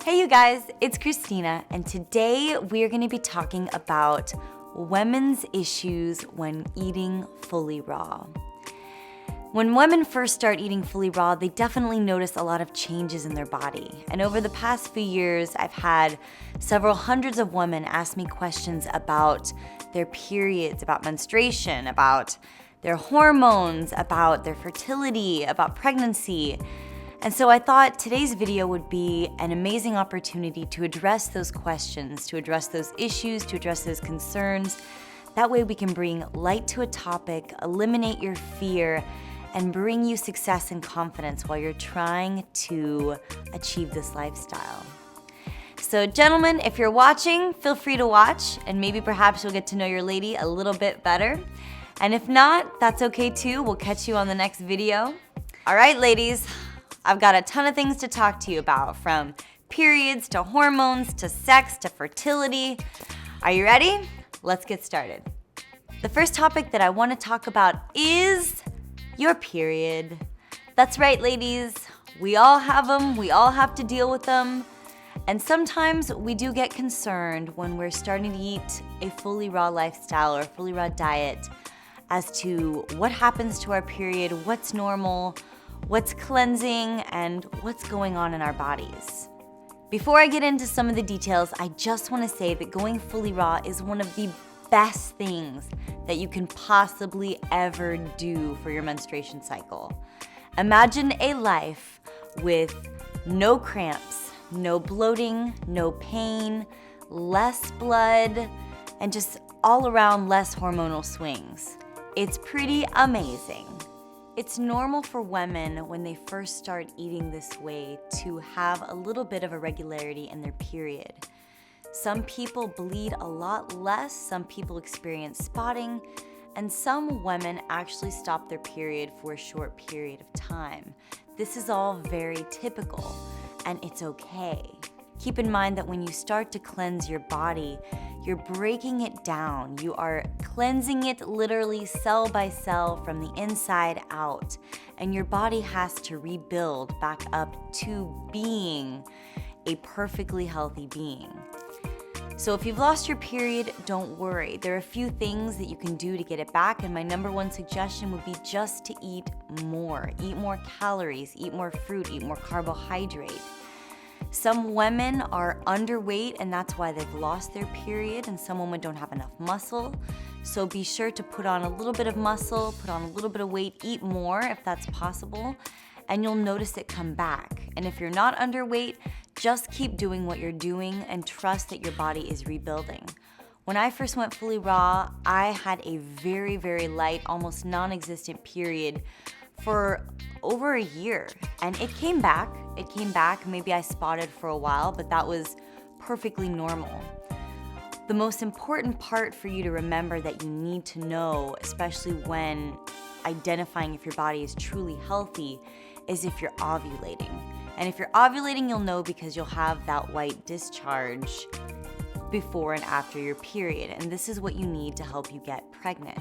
Hey you guys, it's Christina, and today we are going to be talking about women's issues when eating fully raw. When women first start eating fully raw, they definitely notice a lot of changes in their body. And over the past few years, I've had several hundreds of women ask me questions about their periods, about menstruation, about their hormones, about their fertility, about pregnancy. And so I thought today's video would be an amazing opportunity to address those questions, to address those issues, to address those concerns. That way we can bring light to a topic, eliminate your fear, and bring you success and confidence while you're trying to achieve this lifestyle. So gentlemen, if you're watching, feel free to watch, and maybe perhaps you'll get to know your lady a little bit better. And if not, that's okay too. We'll catch you on the next video. All right, ladies. I've got a ton of things to talk to you about, from periods to hormones to sex to fertility. Are you ready? Let's get started. The first topic that I want to talk about is your period. That's right, ladies. We all have them. We all have to deal with them. And sometimes we do get concerned when we're starting to eat a fully raw lifestyle or a fully raw diet as to what happens to our period, what's normal, what's cleansing, and what's going on in our bodies. Before I get into some of the details, I just want to say that going fully raw is one of the best things that you can possibly ever do for your menstruation cycle. Imagine a life with no cramps, no bloating, no pain, less blood, and just all around less hormonal swings. It's pretty amazing. It's normal for women when they first start eating this way to have a little bit of irregularity in their period. Some people bleed a lot less, some people experience spotting, and some women actually stop their period for a short period of time. This is all very typical, and it's okay. Keep in mind that when you start to cleanse your body, you're breaking it down. You are cleansing it literally cell by cell from the inside out. And your body has to rebuild back up to being a perfectly healthy being. So if you've lost your period, don't worry. There are a few things that you can do to get it back. And my number one suggestion would be just to eat more. Eat more calories, eat more fruit, eat more carbohydrate. Some women are underweight, and that's why they've lost their period, and some women don't have enough muscle. So be sure to put on a little bit of muscle, put on a little bit of weight, eat more if that's possible, and you'll notice it come back. And if you're not underweight, just keep doing what you're doing and trust that your body is rebuilding. When I first went fully raw, I had a very, very light, almost non-existent period for over a year, and it came back. Maybe I spotted for a while, but that was perfectly normal. The most important part for you to remember that you need to know, especially when identifying if your body is truly healthy, is if you're ovulating. And if you're ovulating, you'll know because you'll have that white discharge before and after your period, and this is what you need to help you get pregnant.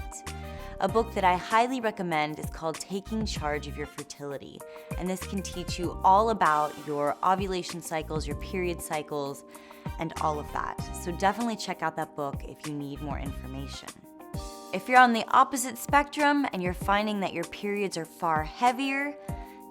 A book that I highly recommend is called Taking Charge of Your Fertility, and this can teach you all about your ovulation cycles, your period cycles, and all of that. So definitely check out that book if you need more information. If you're on the opposite spectrum and you're finding that your periods are far heavier,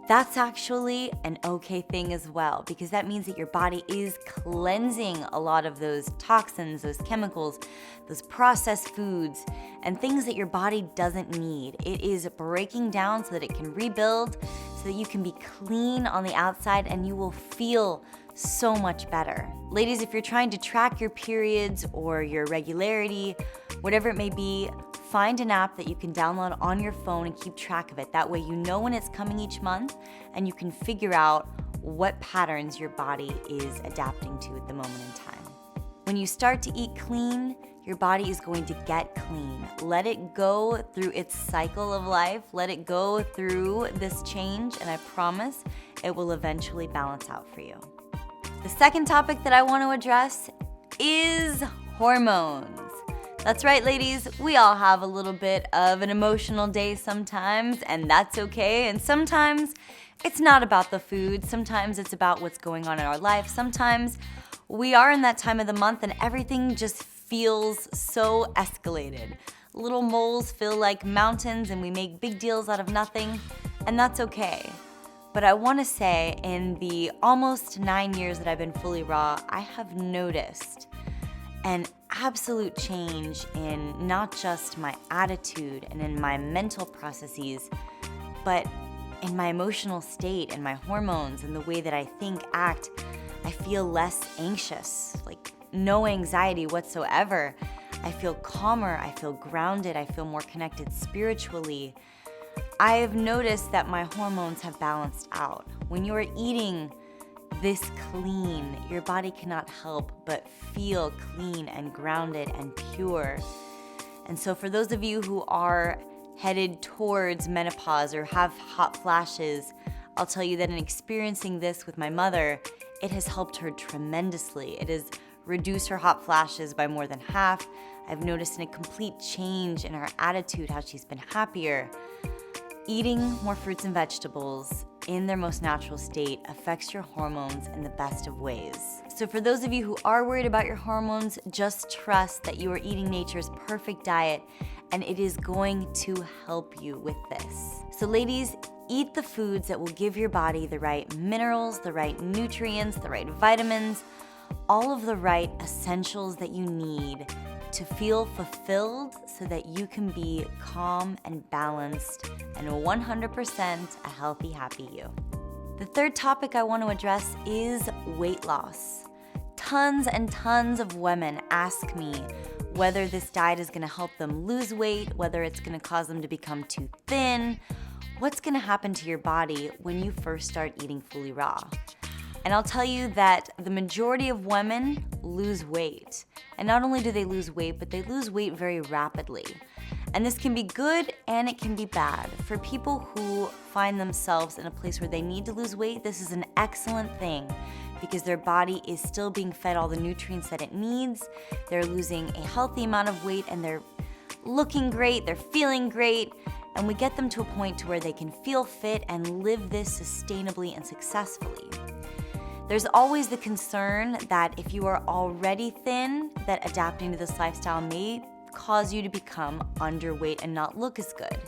that's actually an okay thing as well, because that means that your body is cleansing a lot of those toxins, those chemicals, those processed foods, and things that your body doesn't need. It is breaking down so that it can rebuild, so that you can be clean on the outside and you will feel so much better. Ladies, if you're trying to track your periods or your regularity, whatever it may be, find an app that you can download on your phone and keep track of it. That way you know when it's coming each month and you can figure out what patterns your body is adapting to at the moment in time. When you start to eat clean, your body is going to get clean. Let it go through its cycle of life. Let it go through this change, and I promise it will eventually balance out for you. The second topic that I want to address is hormones. That's right, ladies, we all have a little bit of an emotional day sometimes, and that's okay. And sometimes it's not about the food. Sometimes it's about what's going on in our life. Sometimes we are in that time of the month and everything just feels so escalated. Little moles feel like mountains and we make big deals out of nothing, and that's okay. But I want to say in the almost 9 years that I've been fully raw, I have noticed an absolute change in not just my attitude and in my mental processes, but in my emotional state and my hormones and the way that I think, act. I feel less anxious, like no anxiety whatsoever. I feel calmer, I feel grounded, I feel more connected spiritually. I have noticed that my hormones have balanced out. When you are eating this clean, your body cannot help but feel clean and grounded and pure. And so for those of you who are headed towards menopause or have hot flashes, I'll tell you that in experiencing this with my mother, it has helped her tremendously. It has reduced her hot flashes by more than half. I've noticed a complete change in her attitude, how she's been happier. Eating more fruits and vegetables in their most natural state affects your hormones in the best of ways. So for those of you who are worried about your hormones, just trust that you are eating nature's perfect diet and it is going to help you with this. So ladies, eat the foods that will give your body the right minerals, the right nutrients, the right vitamins, all of the right essentials that you need to feel fulfilled so that you can be calm and balanced and 100% a healthy, happy you. The third topic I want to address is weight loss. Tons and tons of women ask me whether this diet is going to help them lose weight, whether it's going to cause them to become too thin, what's going to happen to your body when you first start eating fully raw. And I'll tell you that the majority of women lose weight. And not only do they lose weight, but they lose weight very rapidly. And this can be good and it can be bad. For people who find themselves in a place where they need to lose weight, this is an excellent thing because their body is still being fed all the nutrients that it needs. They're losing a healthy amount of weight and they're looking great, they're feeling great, and we get them to a point to where they can feel fit and live this sustainably and successfully. There's always the concern that if you are already thin, that adapting to this lifestyle may cause you to become underweight and not look as good.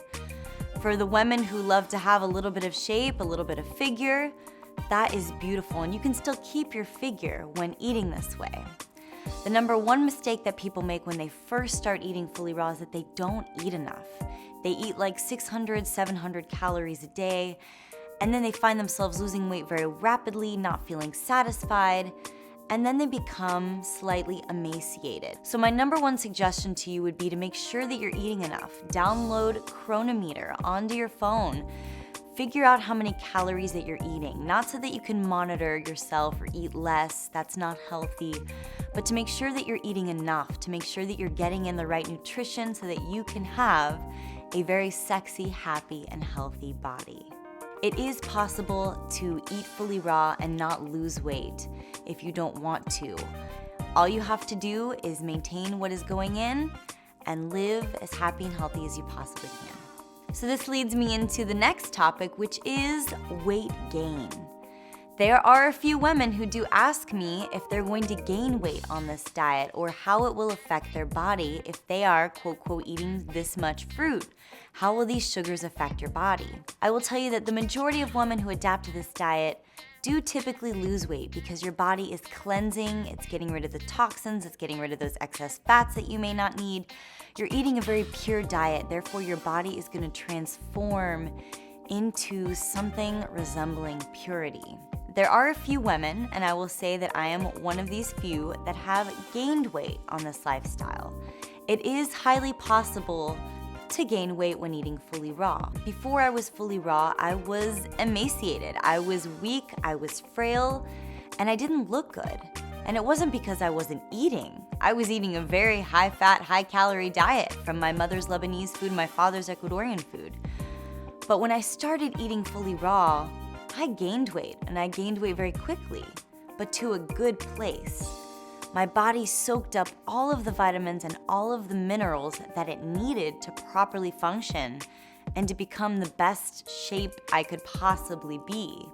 For the women who love to have a little bit of shape, a little bit of figure, that is beautiful, and you can still keep your figure when eating this way. The number one mistake that people make when they first start eating fully raw is that they don't eat enough. They eat like 600, 700 calories a day, and then they find themselves losing weight very rapidly, not feeling satisfied, and then they become slightly emaciated. So my number one suggestion to you would be to make sure that you're eating enough. Download Chronometer onto your phone. Figure out how many calories that you're eating, not so that you can monitor yourself or eat less, that's not healthy, but to make sure that you're eating enough, to make sure that you're getting in the right nutrition so that you can have a very sexy, happy, and healthy body. It is possible to eat fully raw and not lose weight if you don't want to. All you have to do is maintain what is going in and live as happy and healthy as you possibly can. So this leads me into the next topic, which is weight gain. There are a few women who do ask me if they're going to gain weight on this diet or how it will affect their body if they are, quote, quote, eating this much fruit. How will these sugars affect your body? I will tell you that the majority of women who adapt to this diet do typically lose weight because your body is cleansing, it's getting rid of the toxins, it's getting rid of those excess fats that you may not need. You're eating a very pure diet, therefore your body is going to transform into something resembling purity. There are a few women, and I will say that I am one of these few, that have gained weight on this lifestyle. It is highly possible to gain weight when eating fully raw. Before I was fully raw, I was emaciated, I was weak, I was frail, and I didn't look good. And it wasn't because I wasn't eating. I was eating a very high-fat, high-calorie diet from my mother's Lebanese food, my father's Ecuadorian food. But when I started eating fully raw, I gained weight, and I gained weight very quickly, but to a good place. My body soaked up all of the vitamins and all of the minerals that it needed to properly function and to become the best shape I could possibly be.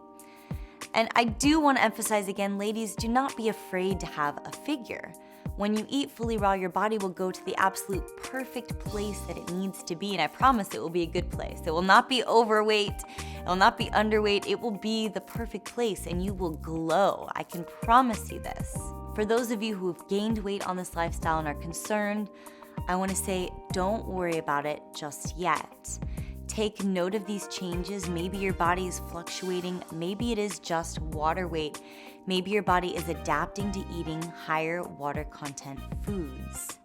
And I do want to emphasize again, ladies, do not be afraid to have a figure. When you eat FullyRaw, your body will go to the absolute perfect place that it needs to be, and I promise it will be a good place. It will not be overweight, it will not be underweight, it will be the perfect place and you will glow. I can promise you this. For those of you who have gained weight on this lifestyle and are concerned, I want to say don't worry about it just yet. Take note of these changes. Maybe your body is fluctuating, maybe it is just water weight. Maybe your body is adapting to eating higher water content foods.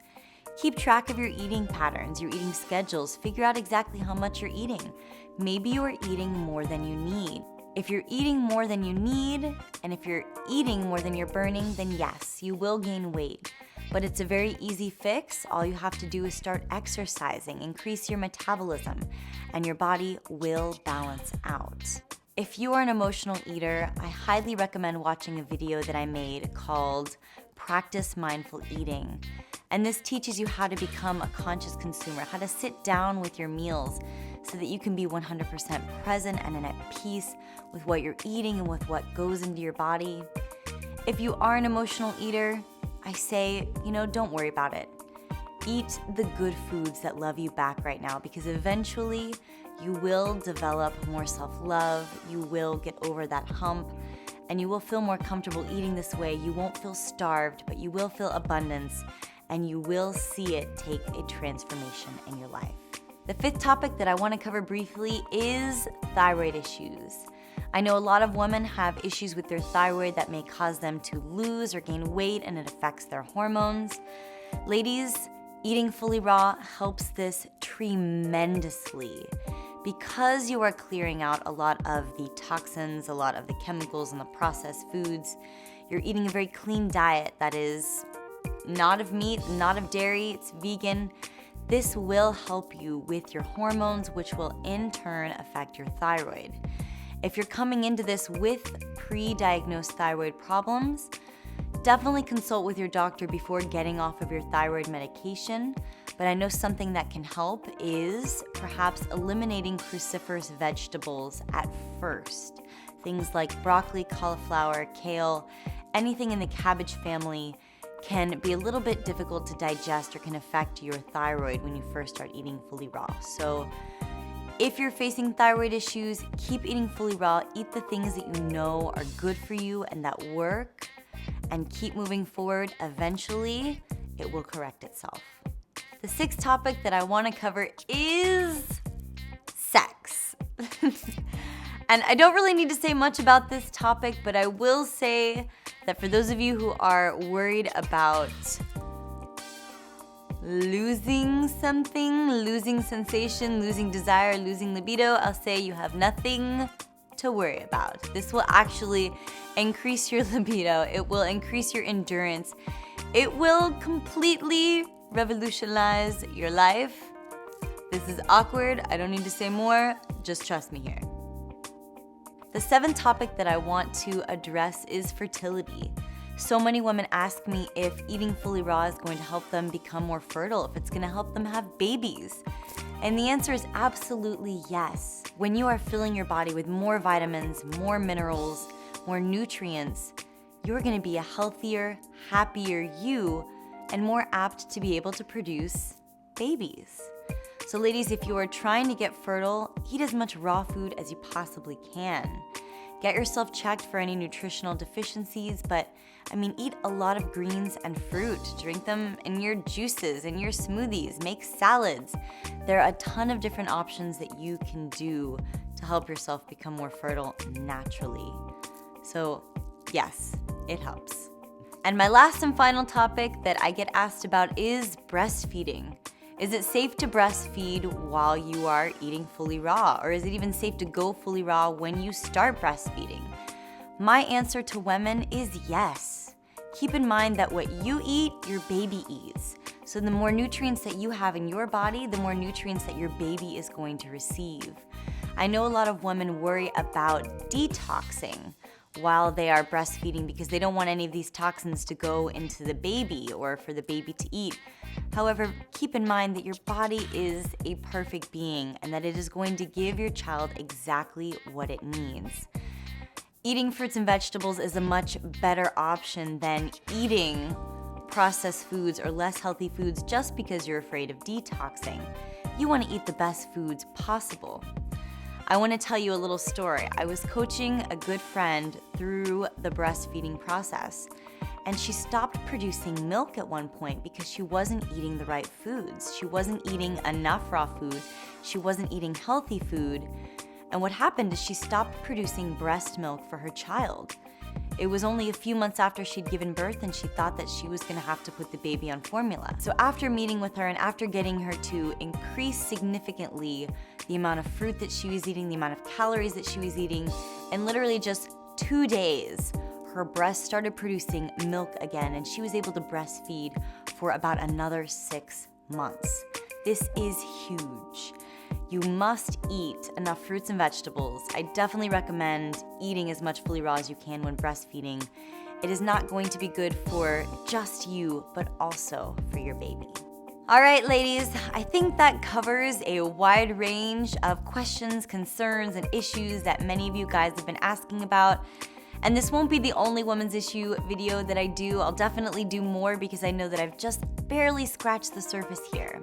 Keep track of your eating patterns, your eating schedules. Figure out exactly how much you're eating. Maybe you are eating more than you need. If you're eating more than you need, and if you're eating more than you're burning, then yes, you will gain weight. But it's a very easy fix. All you have to do is start exercising, increase your metabolism, and your body will balance out. If you are an emotional eater, I highly recommend watching a video that I made called Practice Mindful Eating. And this teaches you how to become a conscious consumer, how to sit down with your meals so that you can be 100% present and at peace with what you're eating and with what goes into your body. If you are an emotional eater, I say, don't worry about it. Eat the good foods that love you back right now, because eventually you will develop more self-love, you will get over that hump, and you will feel more comfortable eating this way. You won't feel starved, but you will feel abundance, and you will see it take a transformation in your life. The fifth topic that I want to cover briefly is thyroid issues. I know a lot of women have issues with their thyroid that may cause them to lose or gain weight, and it affects their hormones. Ladies, eating FullyRaw helps this tremendously. Because you are clearing out a lot of the toxins, a lot of the chemicals and the processed foods, you're eating a very clean diet that is not of meat, not of dairy, it's vegan. This will help you with your hormones, which will in turn affect your thyroid. If you're coming into this with pre-diagnosed thyroid problems, definitely consult with your doctor before getting off of your thyroid medication. But I know something that can help is perhaps eliminating cruciferous vegetables at first. Things like broccoli, cauliflower, kale, anything in the cabbage family can be a little bit difficult to digest or can affect your thyroid when you first start eating FullyRaw. So if you're facing thyroid issues, keep eating FullyRaw. Eat the things that you know are good for you and that work, and keep moving forward. Eventually, it will correct itself. The sixth topic that I want to cover is sex. And I don't really need to say much about this topic, but I will say that for those of you who are worried about losing something, losing sensation, losing desire, losing libido, I'll say you have nothing to worry about. This will actually increase your libido. It will increase your endurance. It will completely revolutionize your life. This is awkward. I don't need to say more. Just trust me here. The seventh topic that I want to address is fertility. So many women ask me if eating FullyRaw is going to help them become more fertile, if it's going to help them have babies. And the answer is absolutely yes. When you are filling your body with more vitamins, more minerals, more nutrients, you're going to be a healthier, happier you, and more apt to be able to produce babies. So ladies, if you are trying to get fertile, eat as much raw food as you possibly can. Get yourself checked for any nutritional deficiencies, but eat a lot of greens and fruit. Drink them in your juices, in your smoothies, make salads. There are a ton of different options that you can do to help yourself become more fertile naturally. So yes, it helps. And my last and final topic that I get asked about is breastfeeding. Is it safe to breastfeed while you are eating FullyRaw? Or is it even safe to go FullyRaw when you start breastfeeding? My answer to women is yes. Keep in mind that what you eat, your baby eats. So the more nutrients that you have in your body, the more nutrients that your baby is going to receive. I know a lot of women worry about detoxing while they are breastfeeding because they don't want any of these toxins to go into the baby or for the baby to eat. However, keep in mind that your body is a perfect being and that it is going to give your child exactly what it needs. Eating fruits and vegetables is a much better option than eating processed foods or less healthy foods just because you're afraid of detoxing. You want to eat the best foods possible. I want to tell you a little story. I was coaching a good friend through the breastfeeding process, and she stopped producing milk at one point because she wasn't eating the right foods. She wasn't eating enough raw food. She wasn't eating healthy food. And what happened is she stopped producing breast milk for her child. It was only a few months after she'd given birth, and she thought that she was gonna have to put the baby on formula. So after meeting with her and after getting her to increase significantly the amount of fruit that she was eating, the amount of calories that she was eating, in literally just 2 days, her breast started producing milk again, and she was able to breastfeed for about another 6 months. This is huge. You must eat enough fruits and vegetables. I definitely recommend eating as much FullyRaw as you can when breastfeeding. It is not going to be good for just you, but also for your baby. All right, ladies, I think that covers a wide range of questions, concerns, and issues that many of you guys have been asking about. And this won't be the only women's issue video that I do. I'll definitely do more because I know that I've just barely scratched the surface here.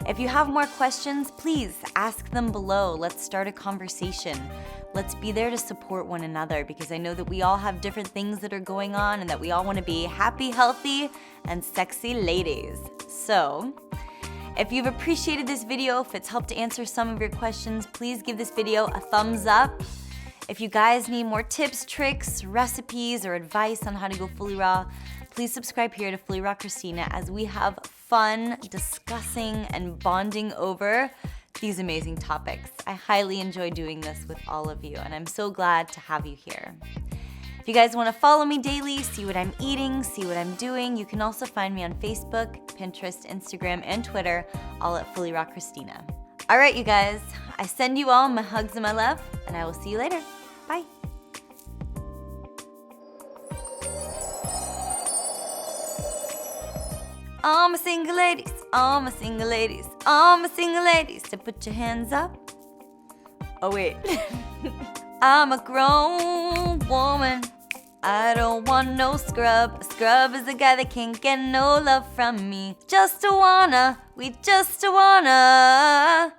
If you have more questions, please ask them below. Let's start a conversation. Let's be there to support one another because I know that we all have different things that are going on and that we all want to be happy, healthy, and sexy ladies. So, if you've appreciated this video, if it's helped to answer some of your questions, please give this video a thumbs up. If you guys need more tips, tricks, recipes, or advice on how to go fully raw, please subscribe here to FullyRawKristina as we have fun discussing and bonding over these amazing topics. I highly enjoy doing this with all of you, and I'm so glad to have you here. If you guys want to follow me daily, see what I'm eating, see what I'm doing, you can also find me on Facebook, Pinterest, Instagram, and Twitter, all at FullyRawKristina. All right, you guys, I send you all my hugs and my love, and I will see you later. Bye. All my single ladies, all my single ladies, all my single ladies, to put your hands up. Oh wait. I'm a grown woman. I don't want no scrub. A scrub is a guy that can't get no love from me. Just we just wanna.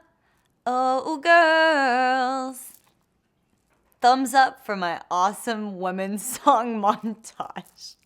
Oh girls. Thumbs up for my awesome women's song montage.